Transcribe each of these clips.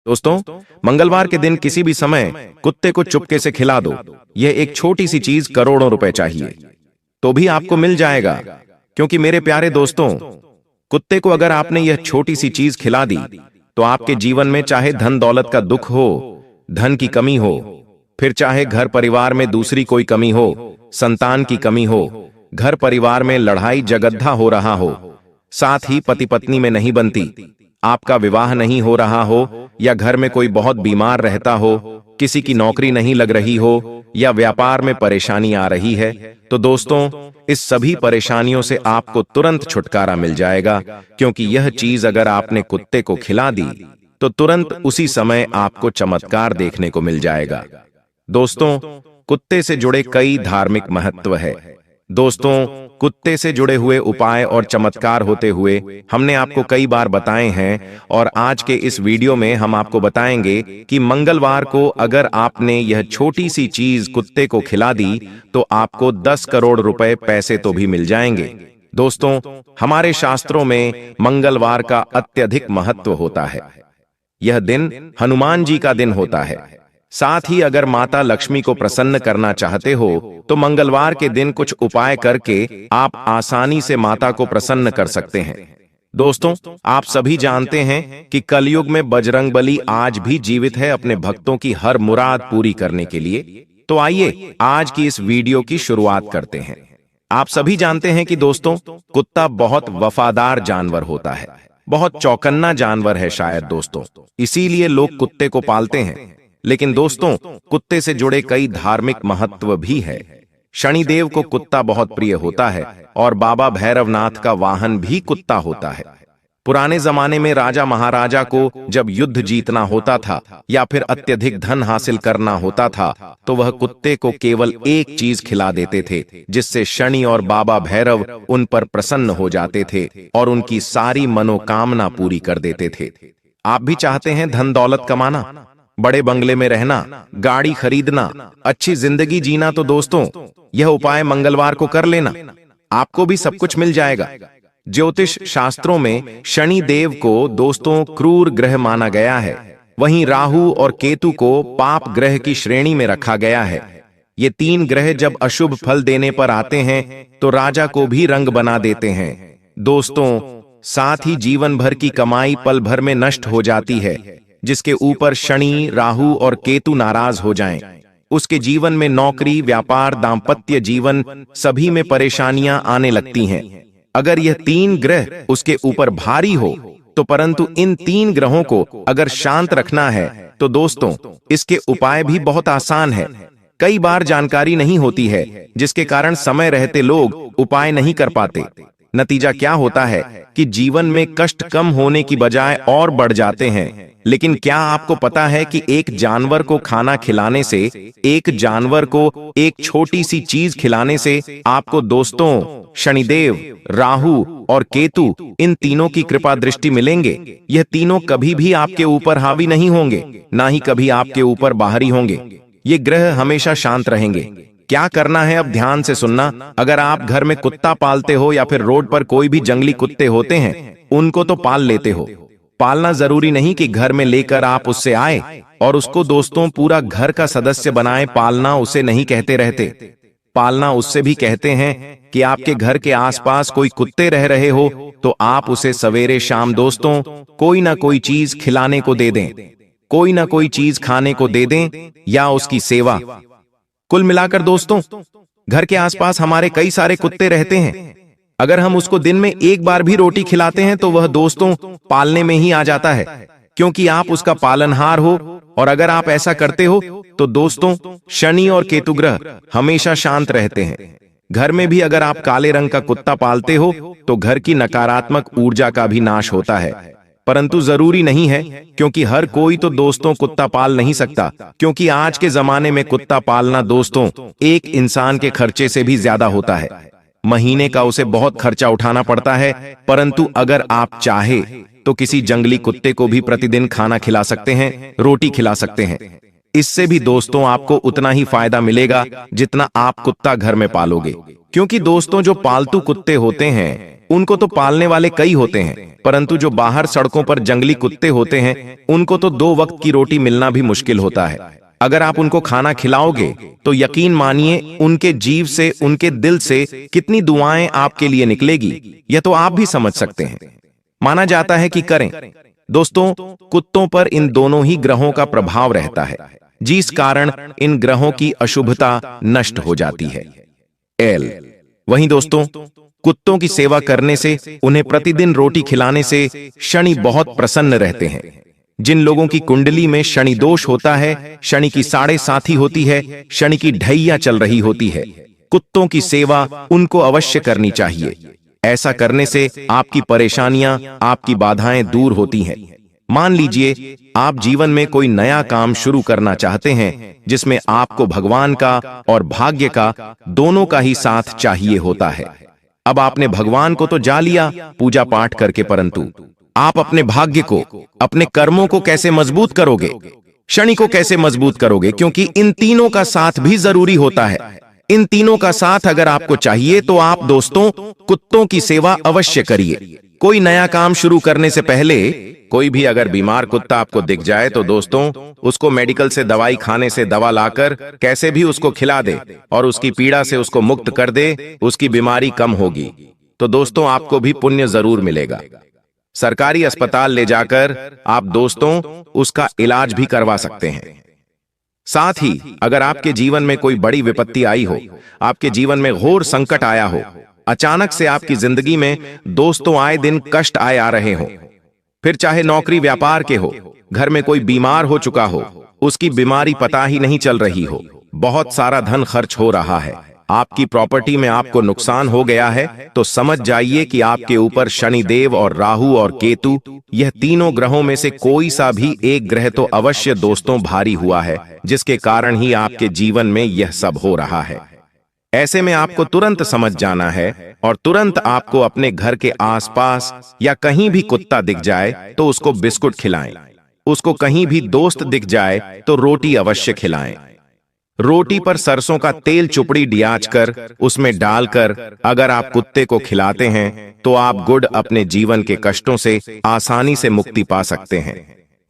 दोस्तों, मंगलवार के दिन किसी भी समय कुत्ते को चुपके से खिला दो। यह एक छोटी सी चीज करोड़ों रुपए चाहिए तो भी आपको मिल जाएगा। क्योंकि मेरे प्यारे दोस्तों, कुत्ते को अगर आपने यह छोटी सी चीज खिला दी तो आपके जीवन में चाहे धन दौलत का दुख हो, धन की कमी हो, फिर चाहे घर परिवार में दूसरी कोई कमी हो, संतान की कमी हो, घर परिवार में लड़ाई झगड़ा हो रहा हो, साथ ही पति पत्नी में नहीं बनती, आपका विवाह नहीं हो रहा हो, या घर में कोई बहुत बीमार रहता हो, किसी की नौकरी नहीं लग रही हो, या व्यापार में परेशानी आ रही है, तो दोस्तों इस सभी परेशानियों से आपको तुरंत छुटकारा मिल जाएगा। क्योंकि यह चीज अगर आपने कुत्ते को खिला दी तो तुरंत उसी समय आपको चमत्कार देखने को मिल जाएगा। दोस्तों, कुत्ते से जुड़े कई धार्मिक महत्व है। दोस्तों, कुत्ते से जुड़े हुए उपाय और चमत्कार होते हुए हमने आपको कई बार बताए हैं, और आज के इस वीडियो में हम आपको बताएंगे कि मंगलवार को अगर आपने यह छोटी सी चीज कुत्ते को खिला दी तो आपको 10 करोड़ रुपए पैसे तो भी मिल जाएंगे। दोस्तों, हमारे शास्त्रों में मंगलवार का अत्यधिक महत्व होता है। यह दिन हनुमान जी का दिन होता है। साथ ही अगर माता लक्ष्मी को प्रसन्न करना चाहते हो तो मंगलवार के दिन कुछ उपाय करके आप आसानी से माता को प्रसन्न कर सकते हैं। दोस्तों, आप सभी जानते हैं कि कलयुग में बजरंगबली आज भी जीवित है अपने भक्तों की हर मुराद पूरी करने के लिए। तो आइए आज की इस वीडियो की शुरुआत करते हैं। आप सभी जानते हैं कि दोस्तों, कुत्ता बहुत वफादार जानवर होता है, बहुत चौकन्ना जानवर है शायद दोस्तों, इसीलिए लोग कुत्ते को पालते हैं। लेकिन दोस्तों, कुत्ते से जुड़े कई धार्मिक महत्व भी है। शनिदेव को कुत्ता बहुत प्रिय होता है और बाबा भैरवनाथ का वाहन भी कुत्ता होता है। पुराने जमाने में राजा महाराजा को जब युद्ध जीतना होता था या फिर अत्यधिक धन हासिल करना होता था तो वह कुत्ते को केवल एक चीज खिला देते थे, जिससे शनि और बाबा भैरव उन पर प्रसन्न हो जाते थे और उनकी सारी मनोकामना पूरी कर देते थे। आप भी चाहते हैं धन दौलत कमाना, बड़े बंगले में रहना, गाड़ी खरीदना, अच्छी जिंदगी जीना, तो दोस्तों यह उपाय मंगलवार को कर लेना, आपको भी सब कुछ मिल जाएगा। ज्योतिष शास्त्रों में शनि देव को दोस्तों क्रूर ग्रह माना गया है, वहीं राहु और केतु को पाप ग्रह की श्रेणी में रखा गया है। ये तीन ग्रह जब अशुभ फल देने पर आते हैं तो राजा को भी रंग बना देते हैं। दोस्तों, साथ ही जीवन भर की कमाई पल भर में नष्ट हो जाती है। जिसके ऊपर शनि, राहु और केतु नाराज हो जाएं, उसके जीवन में नौकरी, व्यापार, दाम्पत्य जीवन सभी में परेशानियां आने लगती हैं। अगर यह तीन ग्रह उसके ऊपर भारी हो तो परंतु इन तीन ग्रहों को अगर शांत रखना है तो दोस्तों इसके उपाय भी बहुत आसान है। कई बार जानकारी नहीं होती है, जिसके कारण समय रहते लोग उपाय नहीं कर पाते। नतीजा क्या होता है कि जीवन में कष्ट कम होने की बजाय और बढ़ जाते हैं। लेकिन क्या आपको पता है कि एक जानवर को खाना खिलाने से, एक जानवर को एक छोटी सी चीज खिलाने से आपको दोस्तों शनिदेव, राहु और केतु इन तीनों की कृपा दृष्टि मिलेंगे। यह तीनों कभी भी आपके ऊपर हावी नहीं होंगे, ना ही कभी आपके ऊपर बाहरी होंगे। ये ग्रह हमेशा शांत रहेंगे। क्या करना है अब ध्यान से सुनना। अगर आप घर में कुत्ता पालते हो या फिर रोड पर कोई भी जंगली कुत्ते होते हैं, उनको तो पाल लेते हो। पालना जरूरी नहीं कि घर में लेकर आप उससे आए और उसको दोस्तों पूरा घर का सदस्य बनाए। पालना उसे नहीं कहते रहते, पालना उससे भी कहते हैं कि आपके घर के आसपास कोई कुत्ते रह रहे हो तो आप उसे सवेरे शाम दोस्तों कोई ना कोई चीज खिलाने को दे दें, कोई ना कोई चीज खाने को दे दें या उसकी सेवा। कुल मिलाकर दोस्तों घर के आसपास हमारे कई सारे कुत्ते रहते हैं। अगर हम उसको दिन में एक बार भी रोटी खिलाते हैं तो वह दोस्तों पालने में ही आ जाता है, क्योंकि आप उसका पालनहार हो। और अगर आप ऐसा करते हो तो दोस्तों शनि और केतु ग्रह हमेशा शांत रहते हैं। घर में भी अगर आप काले रंग का कुत्ता पालते हो तो घर की नकारात्मक ऊर्जा का भी नाश होता है। परंतु जरूरी नहीं है, क्योंकि हर कोई तो दोस्तों कुत्ता पाल नहीं सकता, क्योंकि आज के जमाने में कुत्ता पालना दोस्तों एक इंसान के खर्चे से भी ज्यादा होता है। महीने का उसे बहुत खर्चा उठाना पड़ता है। परंतु अगर आप चाहे तो किसी जंगली कुत्ते को भी प्रतिदिन खाना खिला सकते हैं, रोटी खिला सकते हैं। इससे भी दोस्तों आपको उतना ही फायदा मिलेगा जितना आप कुत्ता घर में पालोगे। क्योंकि दोस्तों जो पालतू कुत्ते होते हैं उनको तो पालने वाले कई होते हैं, परंतु जो बाहर सड़कों पर जंगली कुत्ते होते हैं उनको तो 2 वक्त की रोटी मिलना भी मुश्किल होता है। अगर आप उनको खाना खिलाओगे तो यकीन मानिए उनके जीव से, उनके दिल से कितनी दुआएं आपके लिए निकलेगी, यह तो आप भी समझ सकते हैं। माना जाता है कि करें दोस्तों, कुत्तों पर इन दोनों ही ग्रहों का प्रभाव रहता है, जिस कारण इन ग्रहों की अशुभता नष्ट हो जाती है। वहीं दोस्तों, कुत्तों की सेवा करने से, उन्हें प्रतिदिन रोटी खिलाने से शनि बहुत प्रसन्न रहते हैं। जिन लोगों की कुंडली में शनि दोष होता है, शनि की 7.5 होती है, शनि की ढैया चल रही होती है, कुत्तों की सेवा उनको अवश्य करनी चाहिए। ऐसा करने से आपकी परेशानियां, आपकी बाधाएं दूर होती हैं। मान लीजिए आप जीवन में कोई नया काम शुरू करना चाहते हैं जिसमें आपको भगवान का और भाग्य का दोनों का ही साथ चाहिए होता है। अब आपने भगवान को तो जा लिया पूजा पाठ करके, परंतु आप अपने भाग्य को, अपने कर्मों को कैसे मजबूत करोगे, शनि को कैसे मजबूत करोगे? क्योंकि इन तीनों का साथ भी जरूरी होता है। इन तीनों का साथ अगर आपको चाहिए तो आप दोस्तों कुत्तों की सेवा अवश्य करिए। कोई नया काम शुरू करने से पहले कोई भी अगर बीमार कुत्ता आपको दिख जाए तो दोस्तों उसको मेडिकल से दवाई खाने से दवा लाकर कैसे भी उसको खिला दे और उसकी पीड़ा से उसको मुक्त कर दे, उसकी बीमारी कम होगी। तो दोस्तों आपको भी पुण्य जरूर मिलेगा। सरकारी अस्पताल ले जाकर आप दोस्तों उसका इलाज भी करवा सकते हैं। साथ ही अगर आपके जीवन में कोई बड़ी विपत्ति आई हो, आपके जीवन में घोर संकट आया हो, अचानक से आपकी जिंदगी में दोस्तों आए दिन कष्ट आए आ रहे हो, फिर चाहे नौकरी व्यापार के हो, घर में कोई बीमार हो चुका हो, उसकी बीमारी पता ही नहीं चल रही हो, बहुत सारा धन खर्च हो रहा है, आपकी प्रॉपर्टी में आपको नुकसान हो गया है, तो समझ जाइए कि आपके ऊपर शनिदेव और राहु और केतु, यह तीनों ग्रहों में से कोई सा भी एक ग्रह तो अवश्य दोस्तों भारी हुआ है, जिसके कारण ही आपके जीवन में यह सब हो रहा है। ऐसे में आपको तुरंत समझ जाना है और तुरंत आपको अपने घर के आसपास या कहीं भी कुत्ता दिख जाए तो उसको बिस्कुट खिलाएं। उसको कहीं भी दोस्त दिख जाए तो रोटी अवश्य खिलाएं। रोटी पर सरसों का तेल चुपड़ी डियाच कर उसमें डालकर अगर आप कुत्ते को खिलाते हैं तो आप गुड अपने जीवन के कष्टों से आसानी से मुक्ति पा सकते हैं।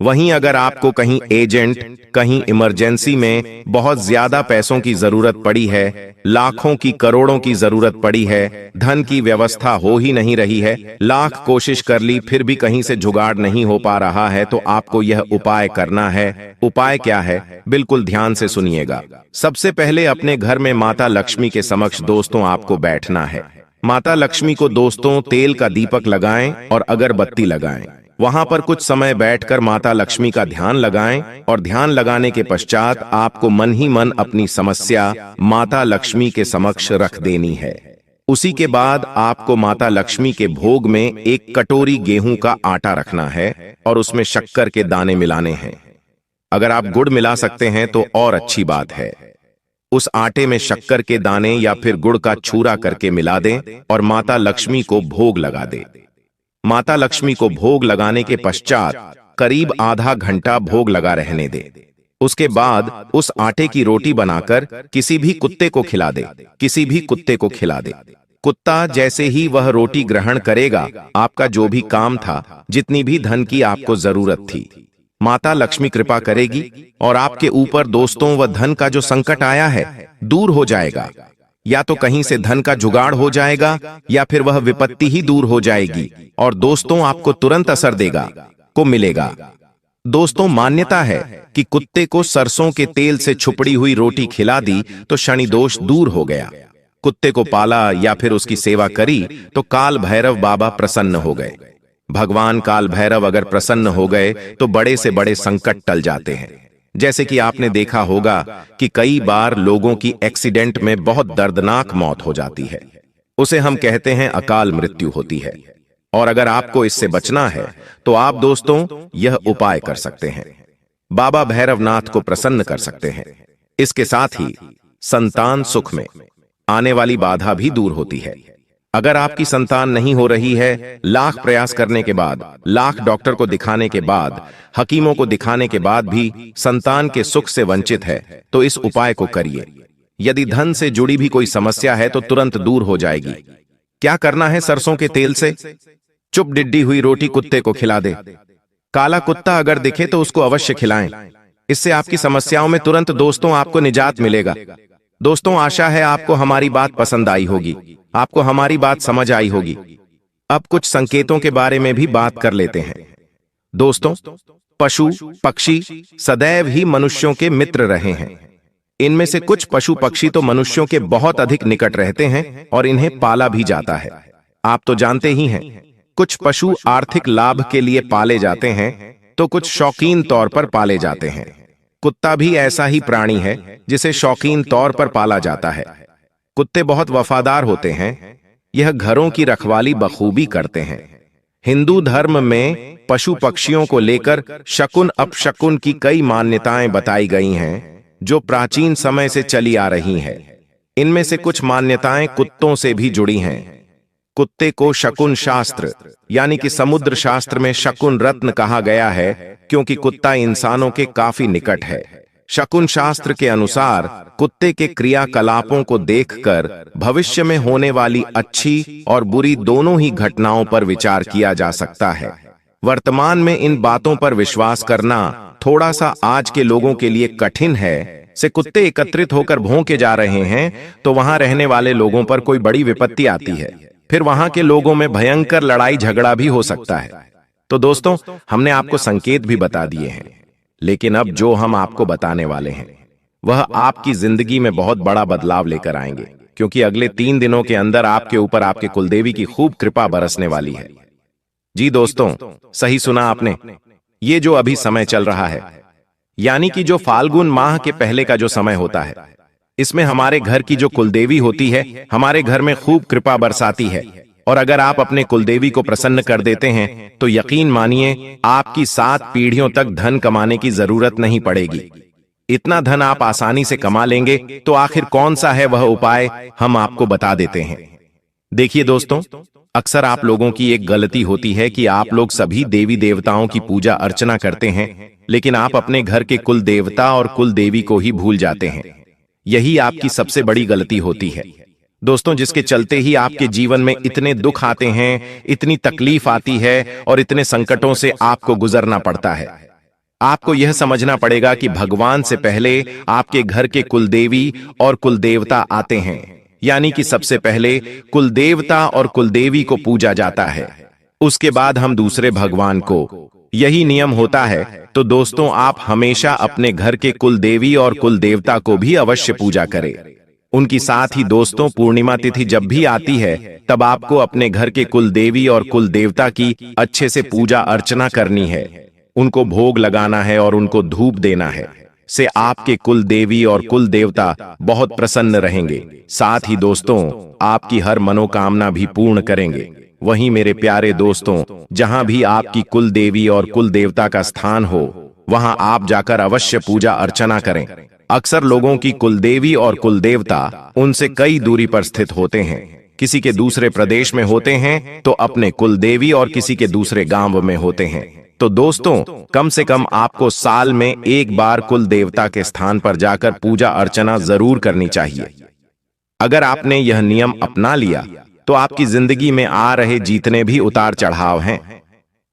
वहीं अगर आपको कहीं एजेंट, कहीं इमरजेंसी में बहुत ज्यादा पैसों की जरूरत पड़ी है, लाखों की करोड़ों की जरूरत पड़ी है, धन की व्यवस्था हो ही नहीं रही है, लाख कोशिश कर ली फिर भी कहीं से जुगाड़ नहीं हो पा रहा है, तो आपको यह उपाय करना है। उपाय क्या है, बिल्कुल ध्यान से सुनिएगा। सबसे पहले अपने घर में माता लक्ष्मी के समक्ष दोस्तों आपको बैठना है। माता लक्ष्मी को दोस्तों तेल का दीपक लगाएं और अगरबत्ती लगाएं। वहां पर कुछ समय बैठकर माता लक्ष्मी का ध्यान लगाएं और ध्यान लगाने के पश्चात आपको मन ही मन अपनी समस्या माता लक्ष्मी के समक्ष रख देनी है। उसी के बाद आपको माता लक्ष्मी के भोग में एक कटोरी गेहूं का आटा रखना है और उसमें शक्कर के दाने मिलाने हैं। अगर आप गुड़ मिला सकते हैं तो और अच्छी बात है। उस आटे में शक्कर के दाने या फिर गुड़ का छूरा करके मिला दें और माता लक्ष्मी को भोग लगा दें। माता लक्ष्मी को भोग लगाने के पश्चात करीब आधा घंटा भोग लगा रहने दे। उसके बाद उस आटे की रोटी बनाकर किसी भी कुत्ते को खिला दे। किसी भी कुत्ते को खिला दे। कुत्ता जैसे ही वह रोटी ग्रहण करेगा, आपका जो भी काम था, जितनी भी धन की आपको जरूरत थी, माता लक्ष्मी कृपा करेगी और आपके ऊपर दोस्तों वह धन का जो संकट आया है दूर हो जाएगा। या तो कहीं से धन का जुगाड़ हो जाएगा या फिर वह विपत्ति ही दूर हो जाएगी और दोस्तों आपको तुरंत असर देगा को मिलेगा। दोस्तों मान्यता है कि कुत्ते को सरसों के तेल से छुपड़ी हुई रोटी खिला दी तो शनि दोष दूर हो गया। कुत्ते को पाला या फिर उसकी सेवा करी तो काल भैरव बाबा प्रसन्न हो गए। भगवान काल भैरव अगर प्रसन्न हो गए तो बड़े से बड़े संकट टल जाते हैं। जैसे कि आपने देखा होगा कि कई बार लोगों की एक्सीडेंट में बहुत दर्दनाक मौत हो जाती है, उसे हम कहते हैं अकाल मृत्यु होती है। और अगर आपको इससे बचना है तो आप दोस्तों यह उपाय कर सकते हैं, बाबा भैरवनाथ को प्रसन्न कर सकते हैं। इसके साथ ही संतान सुख में आने वाली बाधा भी दूर होती है। अगर आपकी संतान नहीं हो रही है, लाख प्रयास करने के बाद, लाख डॉक्टर को दिखाने के बाद, हकीमों को दिखाने के बाद भी संतान के सुख से वंचित है, तो इस उपाय को करिए। यदि धन से जुड़ी भी कोई समस्या है तो तुरंत दूर हो जाएगी। क्या करना है? सरसों के तेल से चुप डिड्डी हुई रोटी कुत्ते को खिला दे। काला कुत्ता अगर दिखे तो उसको अवश्य खिलाएं। इससे आपकी समस्याओं में तुरंत दोस्तों आपको निजात मिलेगा। दोस्तों, आशा है आपको हमारी बात पसंद आई होगी, आपको हमारी बात समझ आई होगी। अब कुछ संकेतों के बारे में भी बात कर लेते हैं। दोस्तों, पशु पक्षी सदैव ही मनुष्यों के मित्र रहे हैं। इनमें से कुछ पशु पक्षी तो मनुष्यों के बहुत अधिक निकट रहते हैं और इन्हें पाला भी जाता है। आप तो जानते ही हैं, कुछ पशु आर्थिक लाभ के लिए पाले जाते हैं तो कुछ शौकीन तौर पर पाले जाते हैं। कुत्ता भी ऐसा ही प्राणी है जिसे शौकीन तौर पर पाला जाता है। कुत्ते बहुत वफादार होते हैं। यह घरों की रखवाली बखूबी करते हैं। हिंदू धर्म में पशु पक्षियों को लेकर शकुन अपशकुन की कई मान्यताएं बताई गई हैं जो प्राचीन समय से चली आ रही हैं। इनमें से कुछ मान्यताएं कुत्तों से भी जुड़ी हैं। कुत्ते को शकुन शास्त्र यानी कि समुद्र शास्त्र में शकुन रत्न कहा गया है क्योंकि कुत्ता इंसानों के काफी निकट है। शकुन शास्त्र के अनुसार कुत्ते के क्रियाकलापों को देखकर भविष्य में होने वाली अच्छी और बुरी दोनों ही घटनाओं पर विचार किया जा सकता है। वर्तमान में इन बातों पर विश्वास करना थोड़ा सा आज के लोगों के लिए कठिन है। से कुत्ते एकत्रित होकर भौंके जा रहे हैं तो वहां रहने वाले लोगों पर कोई बड़ी विपत्ति आती है, फिर वहां के लोगों में भयंकर लड़ाई झगड़ा भी हो सकता है। तो दोस्तों, हमने आपको संकेत भी बता दिए हैं, लेकिन अब जो हम आपको बताने वाले हैं वह आपकी जिंदगी में बहुत बड़ा बदलाव लेकर आएंगे, क्योंकि अगले 3 दिनों के अंदर आपके ऊपर आपके कुलदेवी की खूब कृपा बरसने वाली है। जी दोस्तों, सही सुना आपने। ये जो अभी समय चल रहा है, यानी कि जो फाल्गुन माह के पहले का जो समय होता है, इसमें हमारे घर की जो कुलदेवी होती है हमारे घर में खूब कृपा बरसाती है। और अगर आप अपने कुलदेवी को प्रसन्न कर देते हैं तो यकीन मानिए आपकी 7 पीढ़ियों तक धन कमाने की जरूरत नहीं पड़ेगी। इतना धन आप आसानी से कमा लेंगे। तो आखिर कौन सा है वह उपाय, हम आपको बता देते हैं। देखिए दोस्तों, अक्सर आप लोगों की एक गलती होती है कि आप लोग सभी देवी देवताओं की पूजा अर्चना करते हैं, लेकिन आप अपने घर के कुल देवता और कुल देवी को ही भूल जाते हैं। यही आपकी सबसे बड़ी गलती होती है दोस्तों, जिसके चलते ही आपके जीवन में इतने दुख आते हैं, इतनी तकलीफ आती है और इतने संकटों से आपको गुजरना पड़ता है। आपको यह समझना पड़ेगा कि भगवान से पहले आपके घर के कुलदेवी और कुलदेवता आते हैं, यानी कि सबसे पहले कुलदेवता और कुलदेवी को पूजा जाता है, उसके बाद हम दूसरे भगवान को। यही नियम होता है। तो दोस्तों, आप हमेशा अपने घर के कुलदेवी और कुलदेवता को भी अवश्य पूजा करें। उनकी साथ ही दोस्तों, पूर्णिमा तिथि जब भी आती है तब आपको अपने घर के कुलदेवी और कुलदेवता की अच्छे से पूजा अर्चना करनी है, उनको भोग लगाना है और उनको धूप देना है। से आपके कुल देवी और कुल देवता बहुत प्रसन्न रहेंगे। साथ ही दोस्तों, आपकी हर मनोकामना भी पूर्ण करेंगे। वहीं मेरे प्यारे दोस्तों, जहां भी आपकी कुल देवी और कुल देवता का स्थान हो वहां आप जाकर अवश्य पूजा अर्चना करें। अक्सर लोगों की कुल देवी और कुल देवता उनसे कई दूरी पर स्थित होते हैं, किसी के दूसरे प्रदेश में होते हैं तो अपने कुल देवी और किसी के दूसरे गांव में होते हैं। तो दोस्तों, कम से कम आपको साल में एक बार कुल देवता के स्थान पर जाकर पूजा अर्चना जरूर करनी चाहिए। अगर आपने यह नियम अपना लिया तो आपकी जिंदगी में आ रहे जितने भी उतार चढ़ाव हैं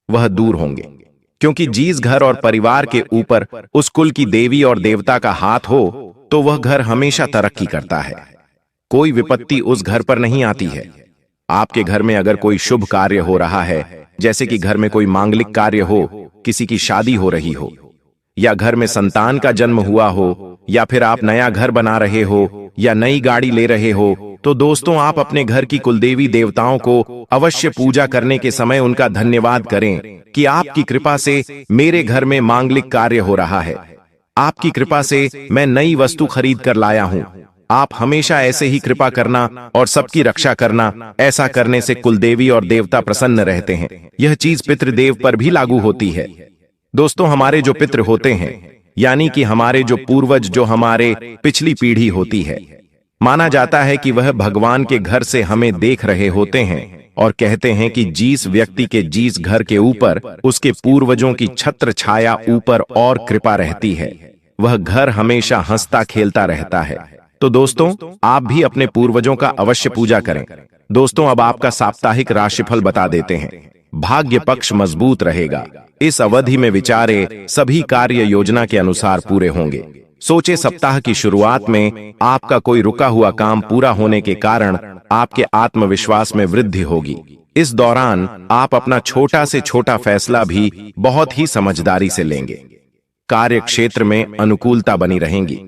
वह दूर होंगे, क्योंकि जिस घर और परिवार के ऊपर उस कुल की देवी और देवता का हाथ हो तो वह घर हमेशा तरक्की करता है। कोई विपत्ति उस घर पर नहीं आती है। आपके घर में अगर कोई शुभ कार्य हो रहा है, जैसे कि घर में कोई मांगलिक कार्य हो, किसी की शादी हो रही हो, या घर में संतान का जन्म हुआ हो, या फिर आप नया घर बना रहे हो या नई गाड़ी ले रहे हो, तो दोस्तों आप अपने घर की कुलदेवी देवताओं को अवश्य पूजा करने के समय उनका धन्यवाद करें कि आपकी कृपा से मेरे घर में मांगलिक कार्य हो रहा है, आपकी कृपा से मैं नई वस्तु खरीद कर लाया हूं। आप हमेशा ऐसे ही कृपा करना और सबकी रक्षा करना। ऐसा करने से कुलदेवी और देवता प्रसन्न रहते हैं। यह चीज पितृदेव पर भी लागू होती है। दोस्तों, हमारे जो पितृ होते हैं, यानी कि हमारे जो पूर्वज, जो हमारे पिछली पीढ़ी होती है, माना जाता है कि वह भगवान के घर से हमें देख रहे होते हैं और कहते हैं कि जिस व्यक्ति के जिस घर के ऊपर उसके पूर्वजों की छत्र छाया ऊपर और कृपा रहती है, वह घर हमेशा हंसता खेलता रहता है। तो दोस्तों, आप भी अपने पूर्वजों का अवश्य पूजा करें। दोस्तों, अब आपका साप्ताहिक राशिफल बता देते हैं। भाग्य पक्ष मजबूत रहेगा। इस अवधि में विचारे सभी कार्य योजना के अनुसार पूरे होंगे। सोचे सप्ताह की शुरुआत में आपका कोई रुका हुआ काम पूरा होने के कारण आपके आत्मविश्वास में वृद्धि होगी। इस दौरान आप अपना छोटा से छोटा फैसला भी बहुत ही समझदारी से लेंगे। कार्य क्षेत्र में अनुकूलता बनी रहेगी।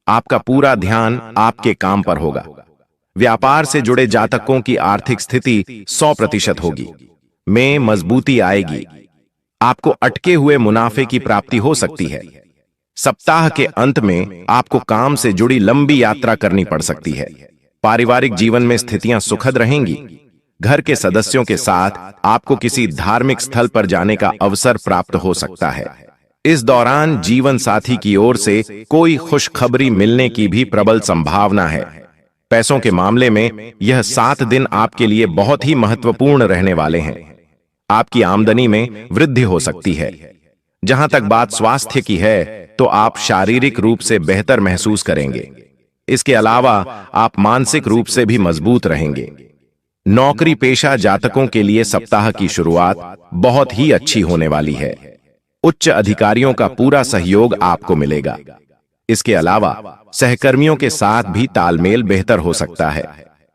आपका पूरा ध्यान आपके काम पर होगा। व्यापार से जुड़े जातकों की आर्थिक स्थिति 100% होगी। में मजबूती आएगी। आपको अटके हुए मुनाफे की प्राप्ति हो सकती है। सप्ताह के अंत में आपको काम से जुड़ी लंबी यात्रा करनी पड़ सकती है। पारिवारिक जीवन में स्थितियां सुखद रहेंगी। घर के सदस्यों के साथ आपको किसी धार्मिक स्थल पर जाने का अवसर प्राप्त हो सकता है। इस दौरान जीवन साथी की ओर से कोई खुशखबरी मिलने की भी प्रबल संभावना है। पैसों के मामले में यह 7 दिन आपके लिए बहुत ही महत्वपूर्ण रहने वाले हैं। आपकी आमदनी में वृद्धि हो सकती है। जहां तक बात स्वास्थ्य की है, तो आप शारीरिक रूप से बेहतर महसूस करेंगे। इसके अलावा आप मानसिक रूप से भी मजबूत रहेंगे। नौकरी पेशा जातकों के लिए सप्ताह की शुरुआत बहुत ही अच्छी होने वाली है। उच्च अधिकारियों का पूरा सहयोग आपको मिलेगा। इसके अलावा सहकर्मियों के साथ भी तालमेल बेहतर हो सकता है।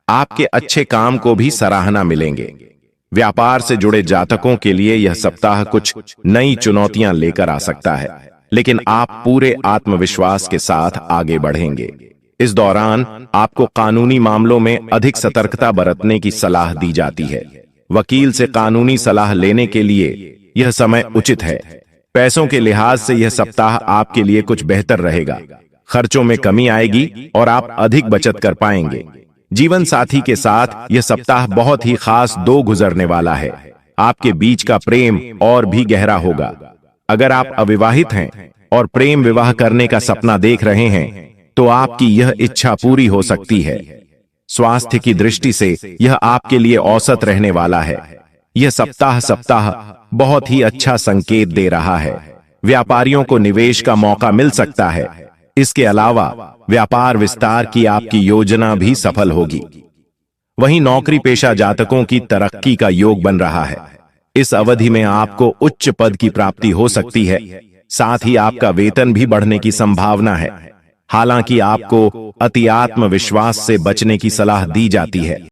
आपके अच्छे काम को भी सराहना मिलेंगे। व्यापार से जुड़े जातकों के लिए यह सप्ताह कुछ नई चुनौतियां लेकर आ सकता है, लेकिन आप पूरे आत्मविश्वास के साथ आगे बढ़ेंगे। इस दौरान आपको कानूनी मामलों में अधिक सतर्कता बरतने की सलाह दी जाती है। वकील से कानूनी सलाह लेने के लिए यह समय उचित है। पैसों के लिहाज से यह सप्ताह आपके लिए कुछ बेहतर रहेगा। खर्चों में कमी आएगी और आप अधिक बचत कर पाएंगे। जीवन साथी के साथ यह सप्ताह बहुत ही खास दो गुजरने वाला है। आपके बीच का प्रेम और भी गहरा होगा। अगर आप अविवाहित हैं और प्रेम विवाह करने का सपना देख रहे हैं, तो आपकी यह इच्छा पूरी हो सकती है। स्वास्थ्य की दृष्टि से यह आपके लिए औसत रहने वाला है। यह सप्ताह बहुत ही अच्छा संकेत दे रहा है। व्यापारियों को निवेश का मौका मिल सकता है। इसके अलावा व्यापार विस्तार की आपकी योजना भी सफल होगी। वहीं नौकरी पेशा जातकों की तरक्की का योग बन रहा है। इस अवधि में आपको उच्च पद की प्राप्ति हो सकती है। साथ ही आपका वेतन भी बढ़ने की संभावना है। हालांकि आपको अति आत्मविश्वास से बचने की सलाह दी जाती है।